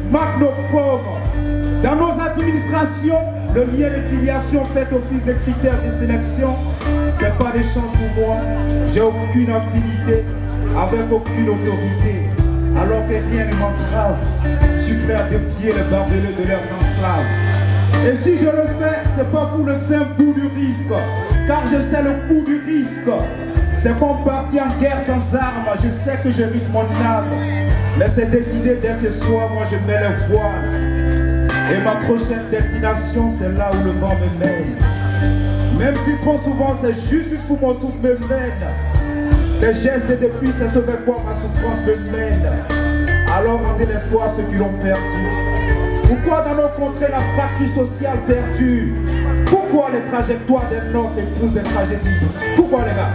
marque nos pauvres. Dans nos administrations, le lien de filiation fait office de critères de sélection. C'est pas des chances pour moi. J'ai aucune affinité avec aucune autorité. Alors que rien ne m'entrave, je suis prêt à défier les barbelés de leurs enclaves. Et si je le fais, c'est pas pour le simple goût du risque, car je sais le coût du risque. C'est comme partir en guerre sans armes, je sais que je risque mon âme. Mais c'est décidé dès ce soir, moi je mets les voiles. Et ma prochaine destination, c'est là où le vent me mène. Même si trop souvent c'est juste jusqu'où mon souffle me mène. Les gestes et depuis, c'est ce vers quoi ma souffrance me mène. Alors rendez l'espoir à ceux qui l'ont perdu. Pourquoi dans nos contrées la fracture sociale perdue? Pourquoi les trajectoires des nôtres épousent des tragédies? Pourquoi les gars?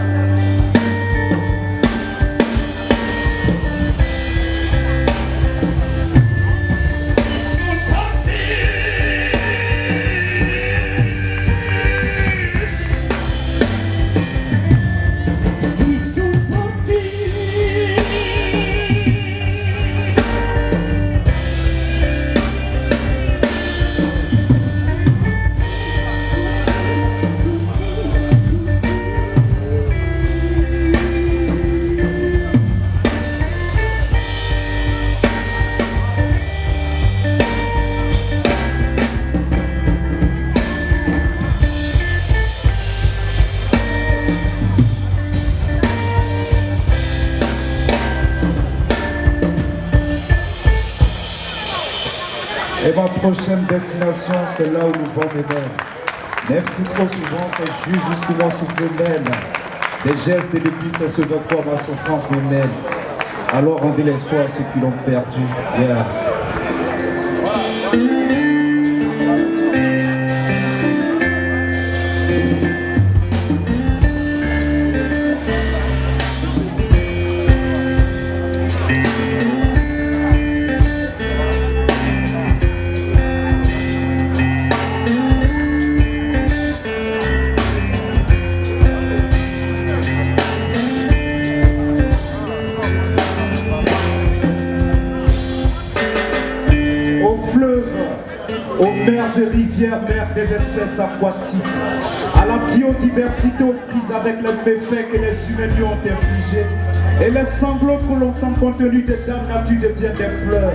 Et ma prochaine destination, c'est là où le vent me mène. Même si trop souvent, c'est juste jusqu'où mon souffle me mène. Des gestes et depuis, c'est ce vers quoi ma souffrance me mène. Alors rendez l'espoir à ceux qui l'ont perdu. Yeah. Aux mers et rivières, mers des espèces aquatiques, à la biodiversité aux prises avec les méfaits que les humains lui ont infligés. Et les sanglots trop longtemps contenus de Dame Nature deviennent des pleurs.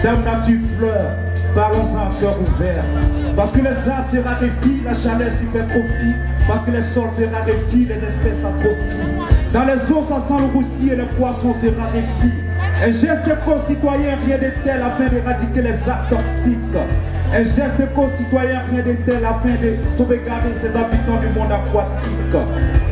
Dame Nature pleure, parlons-en à cœur ouvert. Parce que les arbres se raréfient, la chaleur s'hypertrophie. Parce que les sols se raréfient, les espèces atrophient. Dans les eaux, ça sent le roussi et les poissons se raréfient. Un geste concitoyen, rien de tel afin d'éradiquer les actes toxiques. Un geste concitoyen, rien de tel afin de sauvegarder ces habitants du monde aquatique.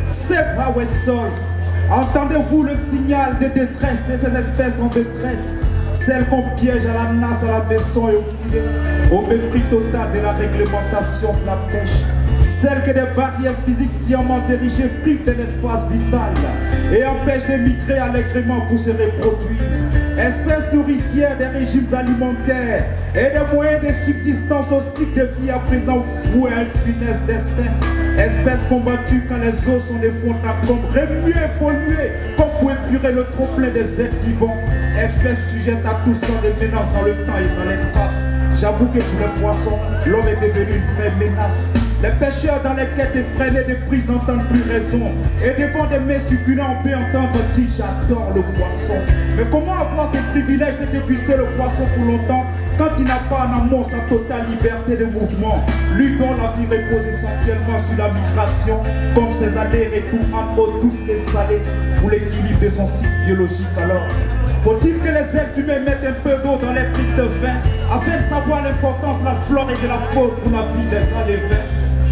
Save our souls. Entendez-vous le signal de détresse de ces espèces en détresse? Celles qu'on piège à la nasse, à la maison et au filet, au mépris total de la réglementation de la pêche. Celles que des barrières physiques sciemment érigées privent de l'espace vital et empêchent de migrer allègrement pour se reproduire. Espèces nourricières des régimes alimentaires et des moyens de subsistance au cycle de vie à présent voués à un funeste destin. Espèces combattues quand les eaux sont des fonds à comme remuées et polluées, comme pour épurer le trop-plein des êtres vivants. Espèces sujettes à toutes sortes de menaces dans le temps et dans l'espace. J'avoue que pour les poissons, l'homme est devenu une vraie menace. Les pêcheurs dans les quêtes effrénées des prises n'entendent plus raison. Et devant des mets succulents, on peut entendre dire j'adore le poisson. Mais comment avoir ce privilège de déguster le poisson pour longtemps quand il n'a pas en amont sa totale liberté de mouvement? Lui dont la vie repose essentiellement sur la migration, comme ses allers-retours en eau douce et salée pour l'équilibre de son cycle biologique. Alors, faut-il que les êtres humains mettent un peu d'eau dans les tristes vins afin de savoir l'importance de la flore et de la faune pour la vie des alévins?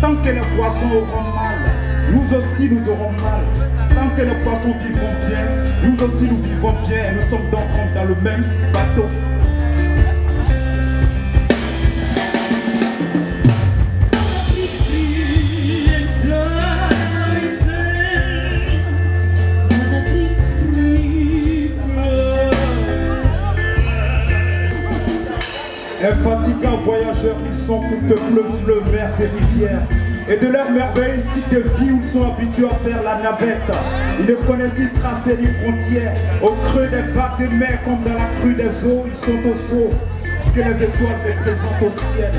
Tant que les poissons auront mal, nous aussi nous aurons mal. Tant que les poissons vivront bien, nous aussi nous vivrons bien. Nous sommes donc dans le même bateau. Infatigants voyageurs, ils sont pour peuple fleuves, mers et rivières. et de leur merveilleux site de vie où ils sont habitués à faire la navette. Ils ne connaissent ni tracé ni frontières. Au creux des vagues de mer comme dans la crue des eaux, ils sont au saut. Ce que les étoiles représentent au ciel.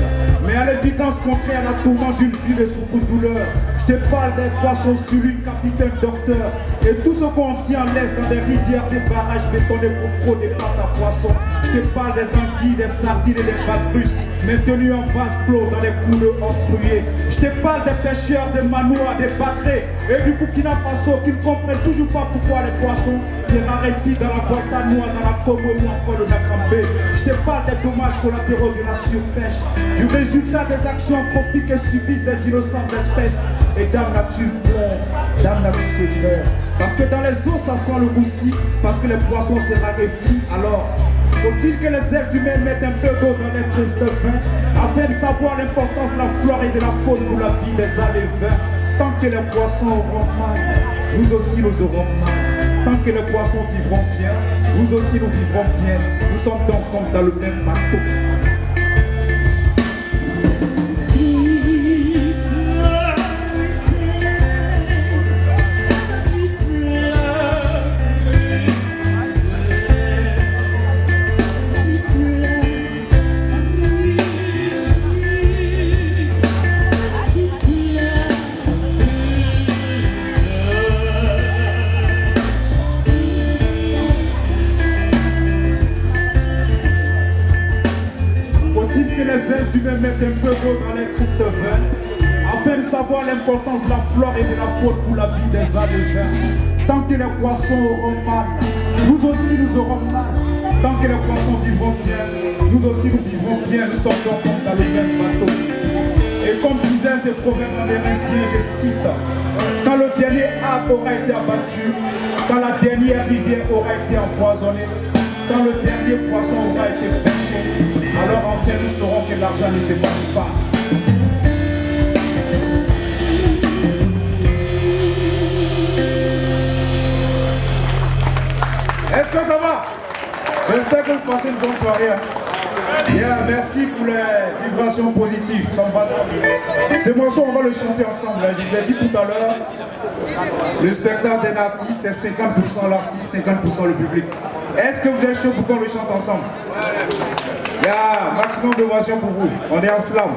Mais à l'évidence contraire à la tourmente d'une vie de souffre-douleur. Je te parle des poissons sur lui, capitaine docteur. Et tout ce qu'on tient en laisse dans des rivières et barrages bétonnés pour trop dépasse à poissons. Je te parle des anguilles, des sardines et des bacs russes maintenus en vase clos dans les coups de obstrués. Je te parle des pêcheurs, des manois, des bacrés et du Burkina Faso qui ne comprennent toujours pas pourquoi les poissons se raréfient dans la Volta Noire, dans la Congo ou encore le Nakambé. Je te parle des dommages collatéraux de la surpêche, du résultat des actions anthropiques que subissent des innocentes espèces. Et Dame Nature pleure, Dame Nature se pleure. Parce que dans les eaux ça sent le roussi, parce que les poissons se raréfient. Alors faut-il que les êtres humains mettent un peu d'eau dans les tristes vins afin de savoir l'importance de la flore et de la faune pour la vie des alévins. Tant que les poissons auront mal, nous aussi nous aurons mal. Tant que les poissons vivront bien, nous aussi nous vivrons bien. Nous sommes donc comme dans le même bateau. Les humains mettent un peu d'eau dans les tristes vins afin de savoir l'importance de la flore et de la faune pour la vie des alévins. Tant que les poissons auront mal, nous aussi nous aurons mal. Tant que les poissons vivront bien, nous aussi nous vivrons bien. Nous sommes donc dans le même bateau. Et comme disait ce proverbe amérindien, je cite: quand le dernier arbre aura été abattu, quand la dernière rivière aura été empoisonnée, quand le dernier poisson aura été pêché, alors enfin nous saurons que l'argent ne se mange pas. Est-ce que ça va? J'espère que vous passez une bonne soirée. Yeah, merci pour les vibrations positives. Ça me va. Ce morceau, on va le chanter ensemble. Je vous ai dit tout à l'heure, le spectacle d'un artiste, c'est 50% l'artiste, 50% le public. Est-ce que vous êtes chaud pour qu'on le chante ensemble? Yeah, maximum de voiture pour vous. On est en slam.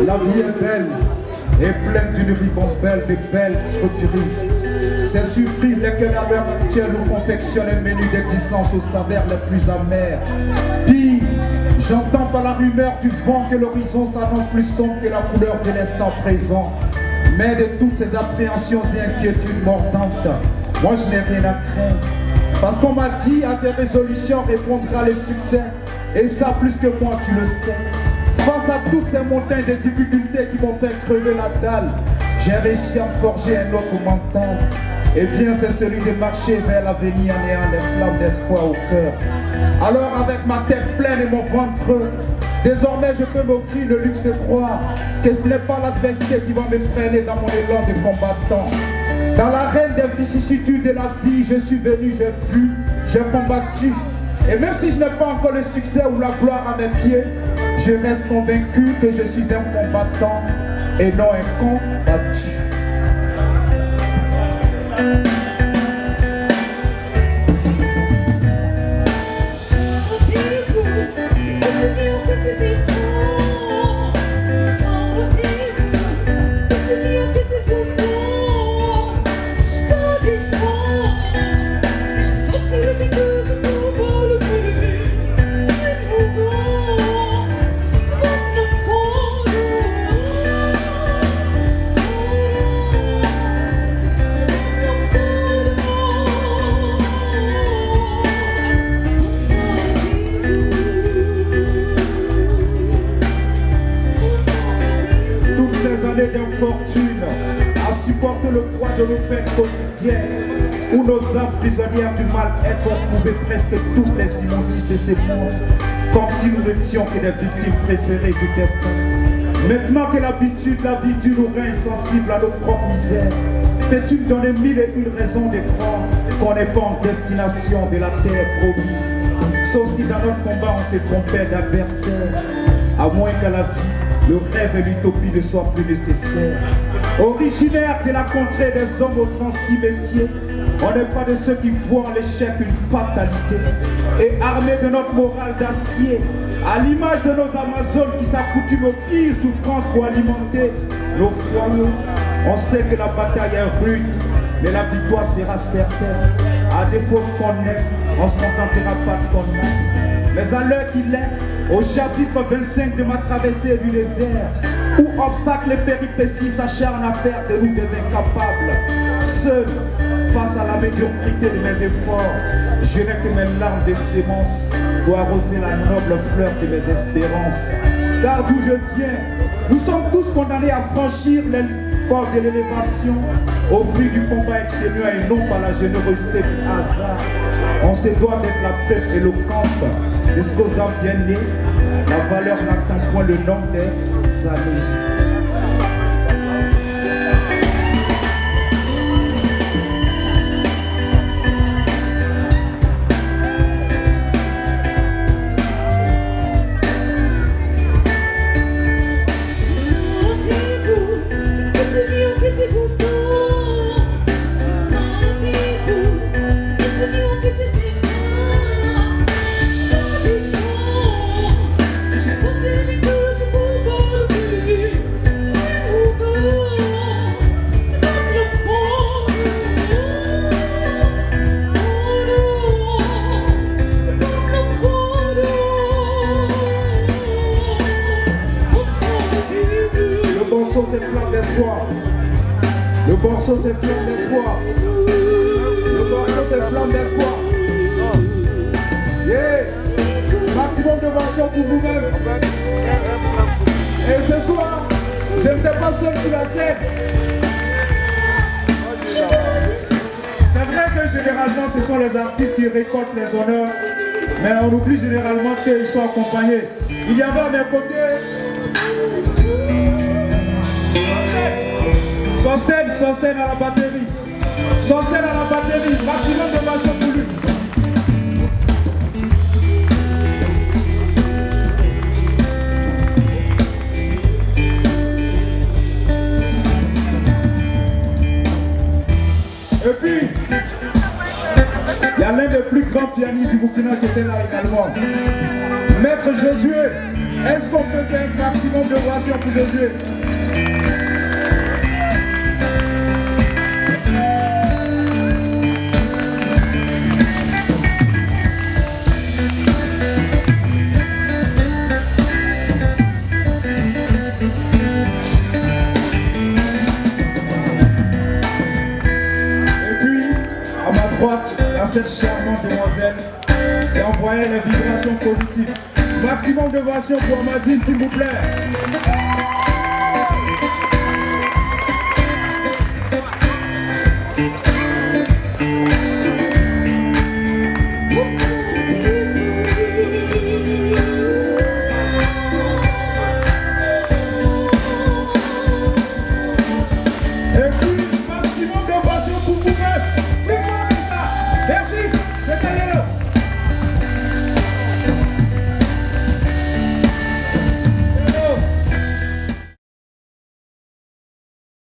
La vie est belle et pleine d'une ribambelle de belles surprises. Ces surprises lesquelles à l'heure actuelle nous confectionnent un menu d'existence aux saveurs les plus amères. Pire, j'entends par la rumeur du vent que l'horizon s'annonce plus sombre que la couleur de l'instant présent. Mais de toutes ces appréhensions et inquiétudes mordantes, moi je n'ai rien à craindre. Parce qu'on m'a dit à tes résolutions répondra le succès. Et ça plus que moi tu le sais. Face à toutes ces montagnes de difficultés qui m'ont fait crever la dalle, j'ai réussi à me forger un autre mental. Et bien c'est celui de marcher vers l'avenir en ayant des flammes d'espoir au cœur. Alors avec ma tête pleine et mon ventre creux, désormais je peux m'offrir le luxe de croire que ce n'est pas l'adversité qui va me freiner dans mon élan de combattant. Dans l'arène des vicissitudes de la vie, je suis venu, j'ai vu, j'ai combattu. Et même si je n'ai pas encore le succès ou la gloire à mes pieds, je reste convaincu que je suis un combattant et non un combattu. D'infortune à supporter le poids de nos peines quotidiennes, où nos âmes prisonnières du mal-être ont prouvé presque toutes les immondices de ces mondes, comme si nous n'étions que des victimes préférées du destin. Maintenant que l'habitude, la vie dure nous rend insensibles à nos propres misères, peux-tu me donner mille et une raisons de croire qu'on n'est pas en destination de la terre promise, sauf si dans notre combat on s'est trompé d'adversaire, à moins qu'à la vie le rêve et l'utopie ne soient plus nécessaires. Originaire de la contrée des hommes aux 36 métiers, on n'est pas de ceux qui voient en l'échec une fatalité. Et armés de notre morale d'acier, à l'image de nos Amazones qui s'accoutument aux pires souffrances pour alimenter nos foyers, on sait que la bataille est rude, mais la victoire sera certaine. À défaut de ce qu'on aime, on se contentera pas de ce qu'on aime. Mais à l'heure qu'il est, au chapitre 25 de ma traversée du désert, où obstacles et péripéties s'acharnent à faire de nous des incapables, seul, face à la médiocrité de mes efforts, je n'ai que mes larmes de sémence pour arroser la noble fleur de mes espérances. Car d'où je viens, nous sommes tous condamnés à franchir les portes de l'élévation au fruit du combat exténuant et non par la générosité du hasard. On se doit d'être la preuve éloquente de ce qu'aux âmes bien nées, la valeur n'atteint point le nombre des années. C'est flamme d'espoir. Le morceau c'est flamme d'espoir. Le morceau c'est flamme d'espoir. Yeah. Maximum de version pour vous-même. Et ce soir, je n'étais pas seul sur la scène. C'est vrai que généralement ce sont les artistes qui récoltent les honneurs, mais on oublie généralement qu'ils sont accompagnés. Il y avait à mes côtés Sostène à la batterie. Sostène à la batterie. Maximum de version pour lui. Et puis, il y a l'un des plus grands pianistes du Burkina qui était là également. Maître Josué. Est-ce qu'on peut faire un maximum de version pour Josué? Il y a cette charmante demoiselle qui envoyait les vibrations positives. Maximum de vibrations pour Amadine, s'il vous plaît.